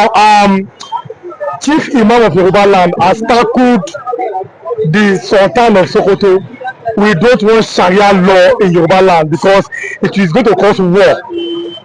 Now, Chief Imam of Yoruba land has tackled the Sultan of Sokoto. We don't want Sharia law in Yoruba land because it is going to cause war.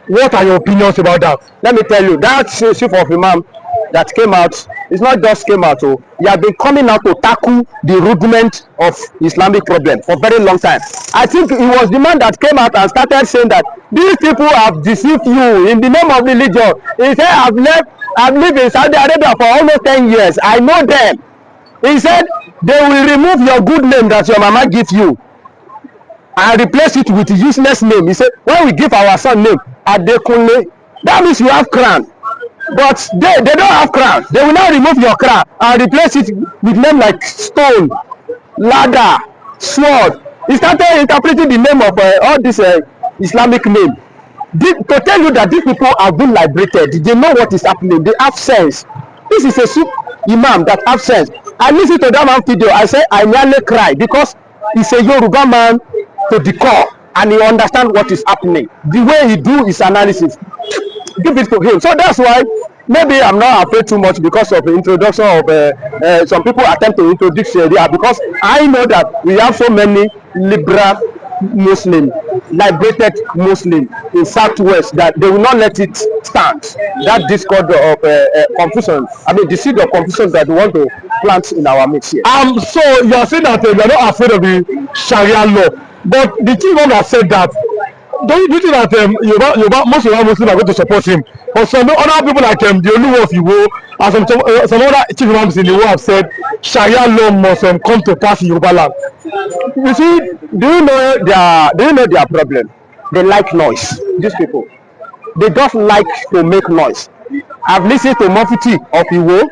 What are your opinions about that? Let me tell you, that Chief of Imam that came out, it's not just came out, oh, he has been coming out to tackle the rudiment of Islamic problem for a very long time. I think it was the man that came out and started saying that these people have deceived you in the name of religion. He said, I've lived in Saudi Arabia for almost 10 years. I know them. He said, they will remove your good name that your mama gives you and replace it with a useless name. He said, when we give our son name, Adekunle, that means you have crown. But they don't have crown. They will now remove your crown and replace it with name like stone, ladder, sword. He started interpreting the name of all this Islamic name. To tell you that these people have been liberated, they know what is happening, they have sense. This is a Imam that have sense. I listened to that man video, I said I nearly cried because he's a Yoruba man to the core and he understands what is happening. The way he do his analysis, give it to him. So that's why maybe I'm not afraid too much because of the introduction of some people attempt to introduce Sharia, because I know that we have so many liberal Muslim, liberated Muslim in Southwest that they will not let it stand. That discord of confusion, I mean the seed of confusion that we want to plant in our midst here. So you are saying that you are not afraid of the Sharia law, but the chief imam has said that. Don't you think that most Yoruba Muslims are going to support him? But some other people like the Oluwo of Iwo and some other chief imams in the world have said Sharia law must come to pass in Yoruba land. You see, do you know their problem? They like noise. These people, they just like to make noise. I've listened to Mufti of Iwo.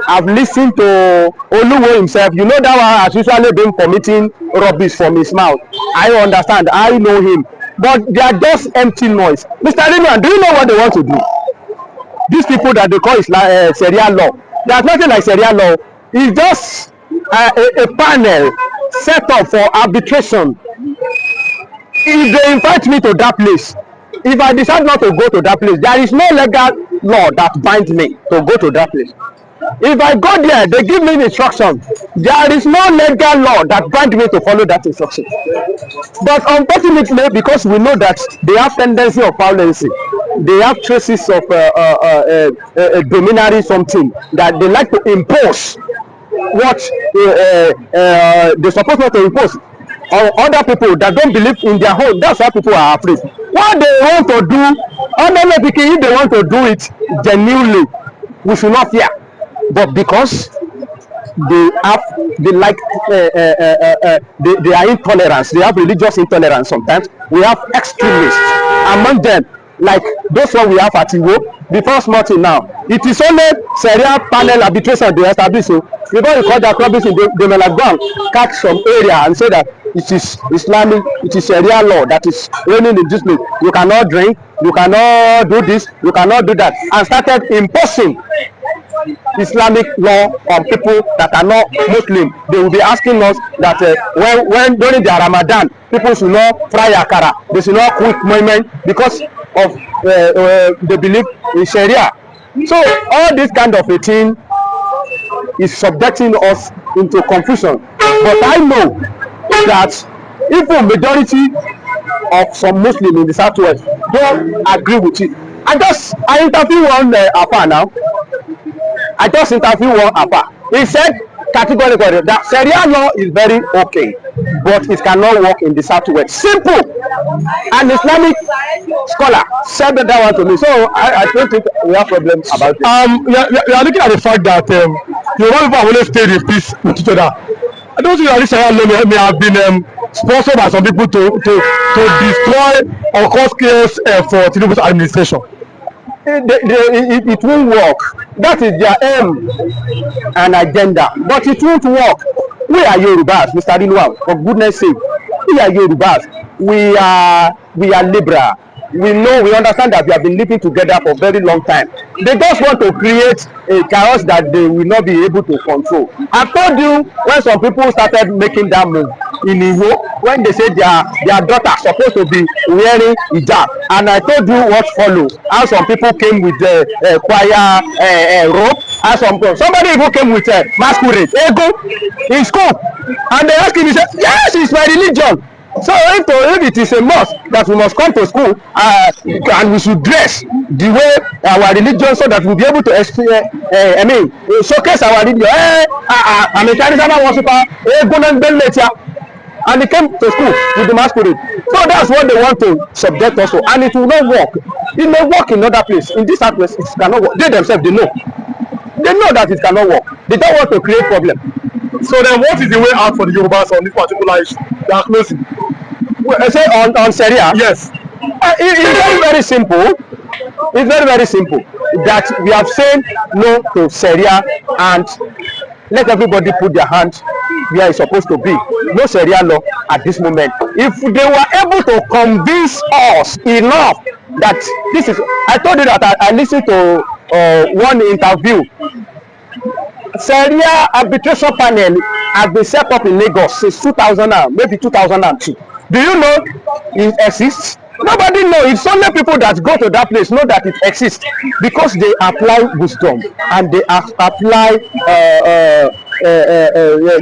I've listened to Oluwo himself. You know that one has usually been committing rubbish from his mouth. I understand. I know him. But they are just empty noise. Mr. Nnamdi, do you know what they want to do? These people that they call Sharia law, there's nothing like Sharia law. It's just a panel set up for arbitration. If they invite me to that place, if I decide not to go to that place, there is no legal law that binds me to go to that place. If I go there, they give me the instruction. There is no legal law that binds me to follow that instruction. But unfortunately, because we know that they have tendency of violence, they have traces of a dominatory something that they like to impose what they're supposed not to impose on other people that don't believe in their own. That's why people are afraid. What they want to do, if they want to do it genuinely, we should not fear. But because they are intolerant, they have religious intolerance sometimes. We have extremists among them, like those one we have at Iwo. Before small thing now, it is only Sharia panel arbitration they establish. So before you call that rubbish, they may like go and catch some area and say that it is Islamic, it is Sharia law that is reigning in this place. You cannot drink, you cannot do this, you cannot do that, and started imposing Islamic law on people that are not Muslim. They will be asking us that when during their Ramadan, people should not fry akara, they should not cook moment because of they believe in Sharia. So all this kind of a thing is subjecting us into confusion. But I know that even majority of some Muslims in the Southwest don't agree with it. I interview one Afa now. I just interviewed one Afa. He said categorically that Sharia law is very okay, but it cannot work in the Southwest. Simple. An Islamic scholar said that one to me. So I don't think we have problems about it. You are looking at the fact that Yoruba people have always stayed in peace with each other. I don't think that this Sharia law may have been sponsored by some people to destroy or cause chaos for Tinubu's administration. It won't work. That is their aim and agenda, but it won't work. We are Yorubas, Mr. Nnamdi, for goodness sake. We are Yorubas. We are liberal. We understand that we have been living together for a very long time. They just want to create a chaos that they will not be able to control. I told you when some people started making that move in Iwo, when they say their daughter supposed to be wearing hijab, and I told you what follows. How some people came with choir rope, and somebody even came with masquerade ego in school, and they asked him, he said, yes, it's my religion. So if it is a must that we must come to school and we should dress the way our religion, so that we'll be able to showcase our religion. I'm a traditional worshiper, and he came to school with the masquerade. So that's what they want to subject us to, and it will not work. It may work in other places. In this place, it cannot work. They themselves, they know. They know that it cannot work. They don't want to create problem. So then, what is the way out for the Yorubas on this particular issue? They are closing. Well, I say on Sharia. Yes. It's very, very simple. It's very, very simple. That we have said no to Sharia, and let everybody put their hand where it's supposed to be. No Sharia law at this moment. If they were able to convince us enough that this is, I told you that I listened to one interview. Sharia arbitration panel has been set up in Lagos since 2000, maybe 2002. Do you know it exists? Nobody knows. It's only people that go to that place know that it exists, because they apply wisdom and they apply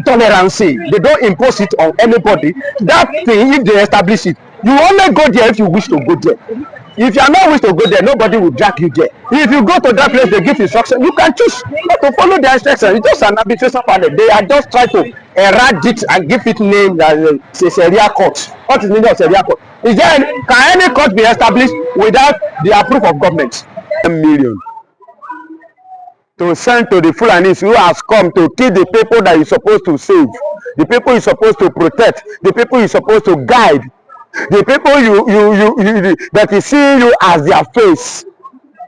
tolerance. They don't impose it on anybody. That thing, if they establish it, you only go there if you wish to go there. If you are not wish to go there, nobody will drag you there. If you go to that place, they give instruction. You can choose not to follow their instructions. It's just an arbitration panel. They are just trying to eradicate and give it name as a Sharia court. What is the meaning of Sharia court? Is there can any court be established without the approval of government? 10 million to send to the Fulanis who has come to kill the people that you're supposed to save, the people you're supposed to protect, the people you're supposed to guide. The people you that is seeing you as their face,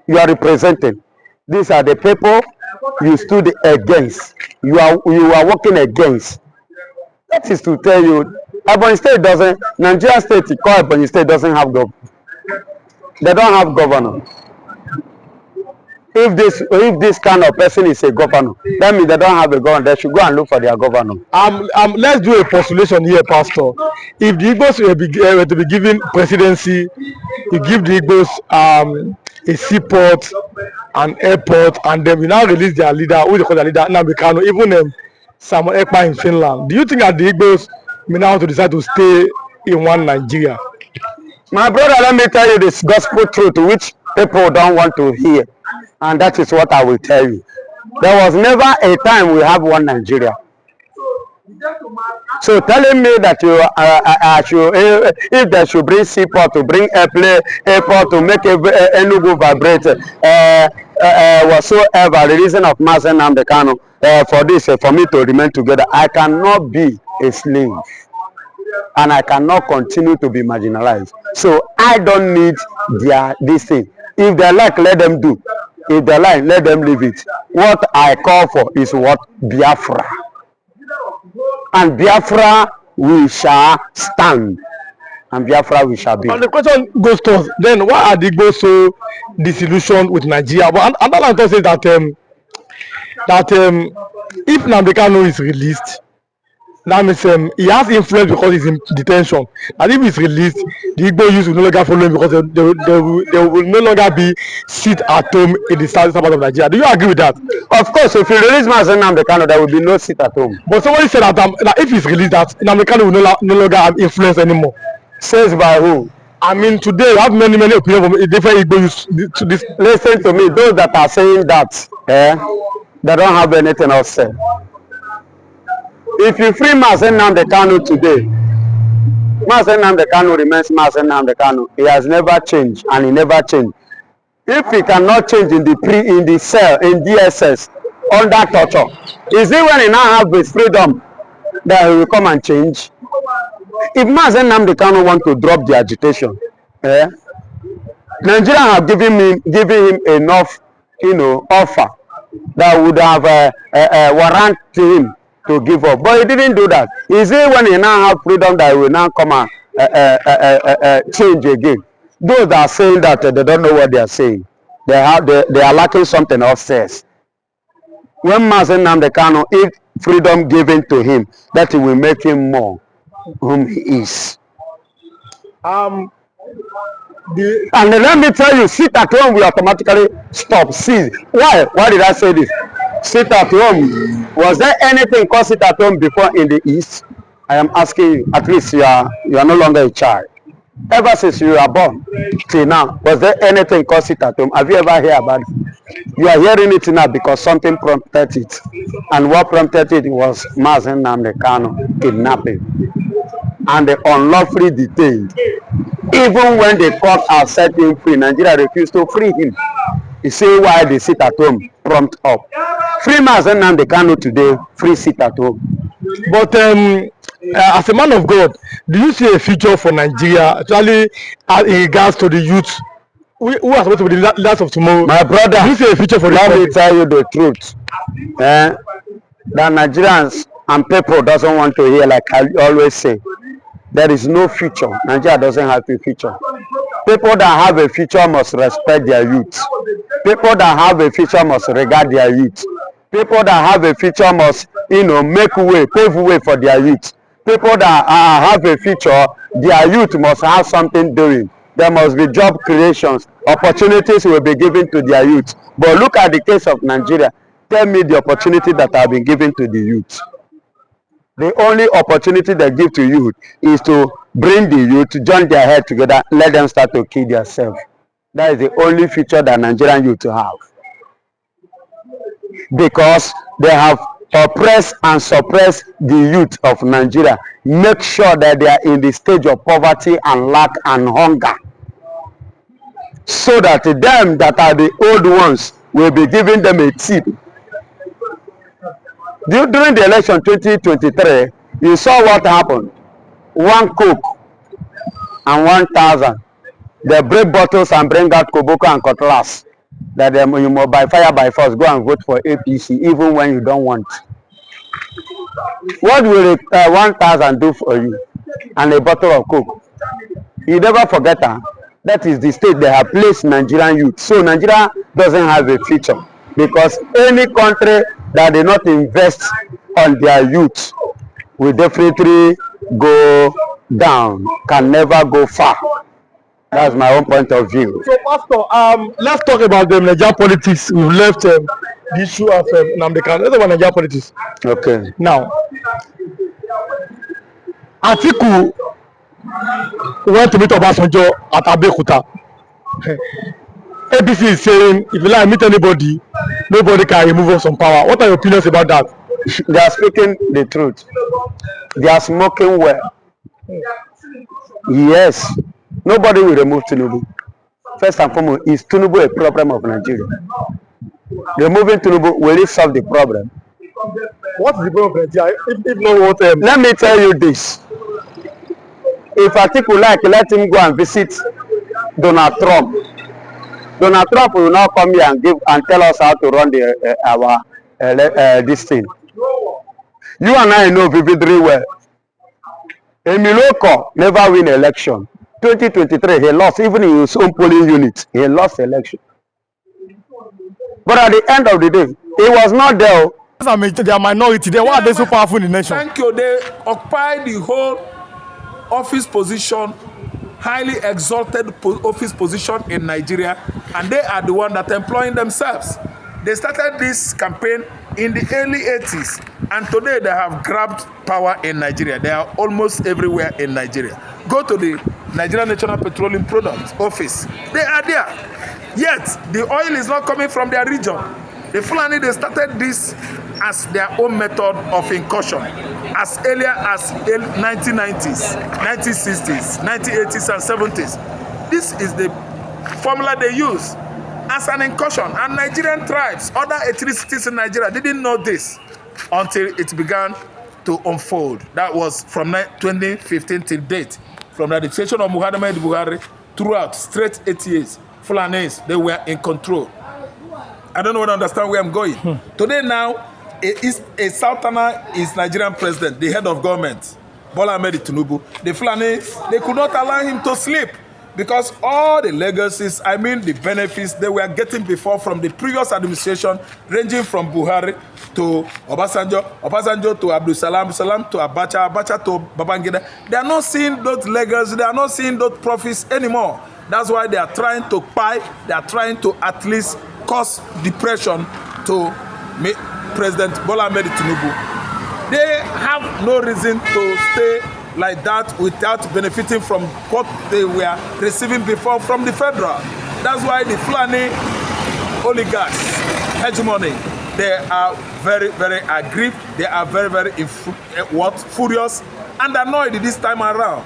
you are representing. These are the people you stood against. You are working against. That is to tell you, Ebonyi State doesn't. Nigeria State, called Ebonyi State, doesn't have governor. They don't have governor. If this kind of person is a governor, that means they don't have a governor. They should go and look for their governor. Let's do a postulation here, Pastor. If the Igbos were to be given presidency, you give the Igbos a seaport, an airport, and then we now release their leader, who they call their leader, Nnamdi Kanu, even Samuel Ekpa in Finland. Do you think that the Igbos may now to decide to stay in one Nigeria? My brother, let me tell you this gospel truth, which people don't want to hear. And that is what I will tell you. There was never a time we have one Nigeria. So telling me that if they should bring seaport, to bring airport, to make Enugu vibrate, whatsoever, the reason of Mazi Nnamdi Kanu, for me to remain together, I cannot be a slave. And I cannot continue to be marginalized. So I don't need this thing. If they like, let them do. If they like, let them leave it. What I call for is what? Biafra. And Biafra we shall stand. And Biafra we shall be. And the question goes to us, then why are the Igbos so disillusioned with Nigeria? But another thing says that if Nnamdi Kanu is released, that means he has influence because he's in detention. And if he's released, the Igbo youth will no longer follow him because they will no longer be sit at home in the southern part of Nigeria. Do you agree with that? Of course, if you release Mazi Nnamdi Kanu, there will be no sit at home. But somebody said that if he's released, that Nnamdi Kanu will no longer have influence anymore. Says by who? I mean, today you have many opinions from different Igbo youths to this. Listen to me. Those that are saying that, they don't have anything else to say. If you free Mazi Nnamdi Kanu today, Mazi Nnamdi Kanu remains Mazi Nnamdi Kanu. He has never changed, and he never changed. If he cannot change in the cell, in DSS, under torture, is it when he now have his freedom that he will come and change? If Mazi Nnamdi Kanu want to drop the agitation, Nigeria have given him enough, offer that would have warrant him to give up, but he didn't do that. Is it when he now have freedom that he will now come and change again? Those that are saying that they don't know what they are saying. They are lacking something upstairs. When Mazi Nnamdi Kanu, if freedom given to him, that it will make him more. whom he is. Um, And let me tell you, sit at home will automatically stop. See, why? Why did I say this? Sit at home. Was there anything called sit at home before in the East? I am asking you. At least you are no longer a child. Ever since you were born till now, was there anything called sit at home? Have you ever heard about it? You are hearing it now because something prompted it. And what prompted it was Nnamdi Kanu kidnapping and the unlawfully detained. Even when the court has set him free, Nigeria refused to free him. You see why they sit at home prompt up. Free Nnamdi Kanu today, free sit at home. but as a man of God, do you see a future for Nigeria, actually, in regards to the youth who are supposed to be the leaders of tomorrow? My brother, do you see a future for let me the tell you the truth. That Nigerians and people doesn't want to hear, like I always say. There is no future. Nigeria doesn't have a future. People that have a future must respect their youth. People that have a future must regard their youth. People that have a future must, make way, pave way for their youth. People that have a future, their youth must have something doing. There must be job creations. Opportunities will be given to their youth. But look at the case of Nigeria. Tell me the opportunity that have been given to the youth. The only opportunity they give to youth is to bring the youth to join their head together, let them start to kill themselves. That is the only future that Nigerian youth have. Because they have oppressed and suppressed the youth of Nigeria. Make sure that they are in the stage of poverty and lack and hunger. So that them that are the old ones will be giving them a tip. During the election 2023, you saw what happened. One Coke and 1,000. They break bottles and bring out Koboko and Cutlass. That you must by fire by force go and vote for APC even when you don't want. What will 1,000 do for you? And a bottle of Coke? You never forget that. That is the state they have placed Nigerian youth. So Nigeria doesn't have a future. Because any country that did not invest on their youth will definitely go down, can never go far. That's my own point of view. So, Pastor, let's talk about the Nigerian politics. We've left the issue of Nnamdi Kanu. Let's talk about Nigerian politics. Okay. Now, Atiku went to meet Obasanjo at Abeokuta. APC is saying, if you like meet anybody, nobody can remove us from power. What are your opinions about that? They are speaking the truth. They are smoking well. Yes. Nobody will remove Tinubu. First and foremost, is Tinubu a problem of Nigeria? Removing Tinubu, will it solve the problem? What is the problem of Nigeria? If not what? Let me tell you this. If Atiku like, let him go and visit Donald Trump. Donald Trump will now come here and tell us how to run this thing. You and I know vividly well. Emiloko never win election. 2023, he lost even in his own polling unit. He lost election. But at the end of the day, he was not there. They are minority. Then why are they so powerful in the nation? Thank you. They occupy the whole office position, highly exalted office position in Nigeria, and they are the one that are employing themselves. They started this campaign in the early 80s, and today they have grabbed power in Nigeria. They are almost everywhere in Nigeria. Go to the Nigerian National Petroleum Products Office. They are there. Yet, the oil is not coming from their region. The Fulani, they started this as their own method of incursion as earlier as 1990s, 1960s, 1980s, and 70s. This is the formula they use as an incursion. And Nigerian tribes, other ethnicities in Nigeria, didn't know this until it began to unfold. That was from 2015 till date. From the dictation of Muhammad Buhari throughout straight 8 years, Fulanis, they were in control. I don't know what to understand where I'm going. Today now, a Sultana is Nigerian president, the head of government, Bola Ahmed Tinubu. The Fulanis, they could not allow him to sleep. because all the legacies, I mean the benefits they were getting before from the previous administration, ranging from Buhari to Obasanjo to Abdul Salam to Abacha to Babangida, they are not seeing those legacies, they are not seeing those profits anymore. That's why they are trying to buy, they are trying to at least cause depression to President Bola Ahmed Tinubu. They have no reason to stay like that without benefiting from what they were receiving before from the federal. That's why the Fulani oligarchs, hegemony, they are very, very aggrieved. They are very, very furious and annoyed this time around.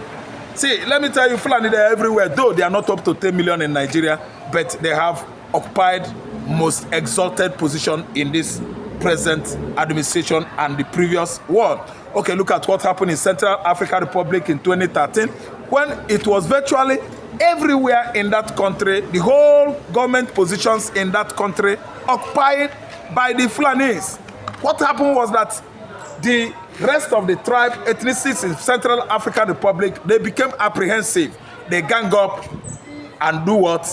See, let me tell you, Fulani, they're everywhere. Though they are not up to 10 million in Nigeria, but they have occupied most exalted position in this present administration and the previous one. Okay, look at what happened in Central African Republic in 2013 when it was virtually everywhere in that country, the whole government positions in that country occupied by the Fulanis. What happened was that the rest of the tribe ethnicities in Central African Republic, they became apprehensive. They gang up and do what?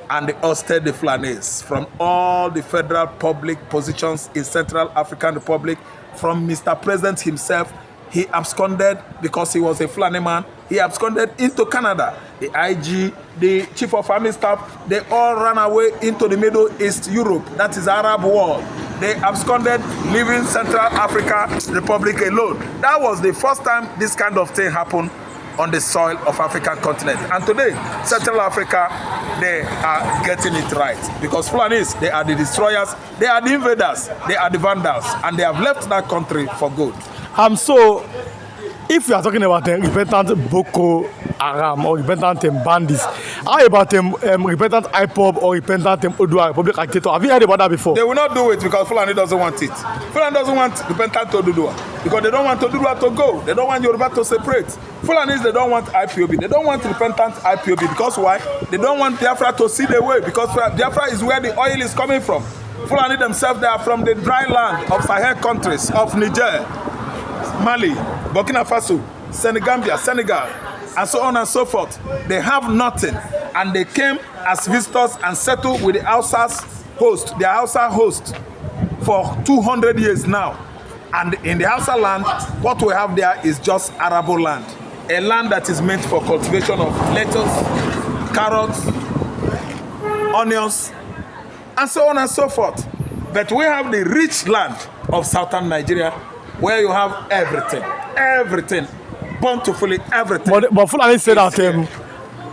And they ousted the Fulanis from all the federal public positions in Central African Republic. From Mr. President himself, he absconded because he was a Fulani man. He absconded into Canada. The IG, the Chief of Army Staff, they all ran away into the Middle East, Europe. That is Arab world. They absconded, leaving Central African Republic alone. That was the first time this kind of thing happened on the soil of African continent. And today, Central Africa, they are getting it right. Because Fulanis, they are the destroyers, they are the invaders, they are the vandals, and they have left that country for good. So, if you are talking about repentant Boko Haram or repentant bandits, how about repentant IPOB or repentant Odua Republic Agitator? Have you heard about that before? They will not do it because Fulani doesn't want it. Fulani doesn't want repentant Odua because they don't want Odua to go. They don't want Yoruba to separate. Fulanis, they don't want IPOB. They don't want repentant IPOB because why? They don't want Biafra to see the way because Biafra is where the oil is coming from. Fulani themselves, they are from the dry land of Sahel countries, of Niger, Mali, Burkina Faso, Senegal, and so on and so forth. They have nothing, and they came as visitors and settled with the Hausa's host, their Hausa host, for 200 years now. And in the Hausa land, what we have there is just arable land, a land that is meant for cultivation of lettuce, carrots, onions, and so on and so forth. But we have the rich land of southern Nigeria, where you have everything, bountifully everything. But Fulani said that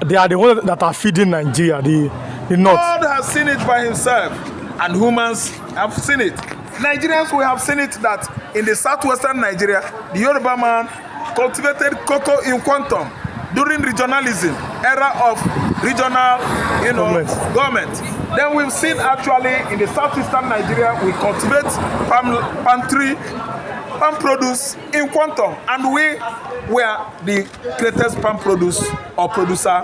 they are the ones that are feeding Nigeria, the north. God has seen it by himself, and humans have seen it. Nigerians, we have seen it that in the southwestern Nigeria, the Yoruba man cultivated cocoa in quantum during regionalism, era of regional, government. Then we've seen actually in the southeastern Nigeria, we cultivate palm produce in quantum, and we were the greatest palm produce or producer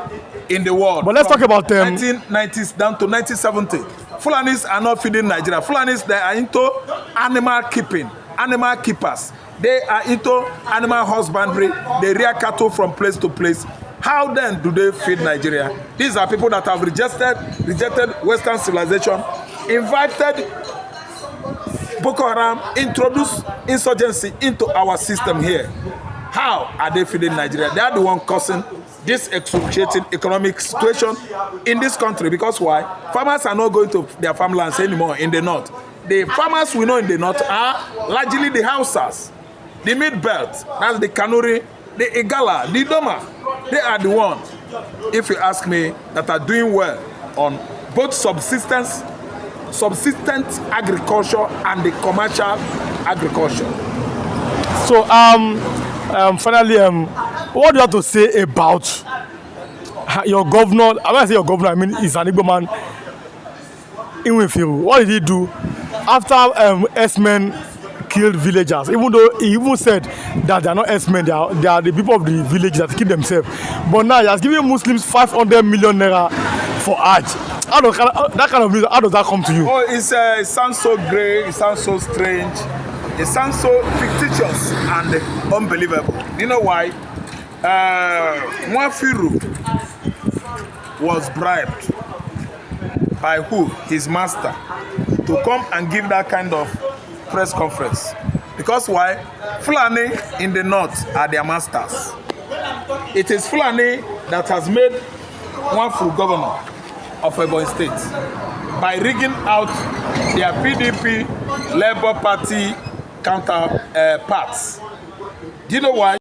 in the world. But let's talk about 1990s down to 1970. Fulanis are not feeding Nigeria. Fulanis, they are into animal keeping, animal keepers. They are into animal husbandry. They rear cattle from place to place. How then do they feed Nigeria? These are people that have rejected Western civilization, invited Boko Haram, introduced insurgency into our system here. How are they feeding Nigeria? They are the one causing this excruciating economic situation in this country. Because why? Farmers are not going to their farmlands anymore in the north. The farmers we know in the north are largely the Hausas, the mid-belt, that's the Kanuri, the Igala, the Doma. They are the ones, if you ask me, that are doing well on both subsistent agriculture and the commercial agriculture. So, finally, what do you have to say about your governor? When I say your governor, I mean he's an Igbo man. What did he do after S-men killed villagers? Even though he even said that they are not S-men, they are the people of the village that kill themselves. But now he has given Muslims 500 million naira for Hajj. That kind of news, how does that come to you? Oh, it sounds so great, it sounds so strange, it sounds so fictitious and unbelievable. You know why? Mwafiru, was bribed by who? His master, to come and give that kind of press conference. Because why? Fulani in the north are their masters. It is Fulani that has made one full governor of Ebonyi State by rigging out their PDP Labour Party counterparts. Do you know why?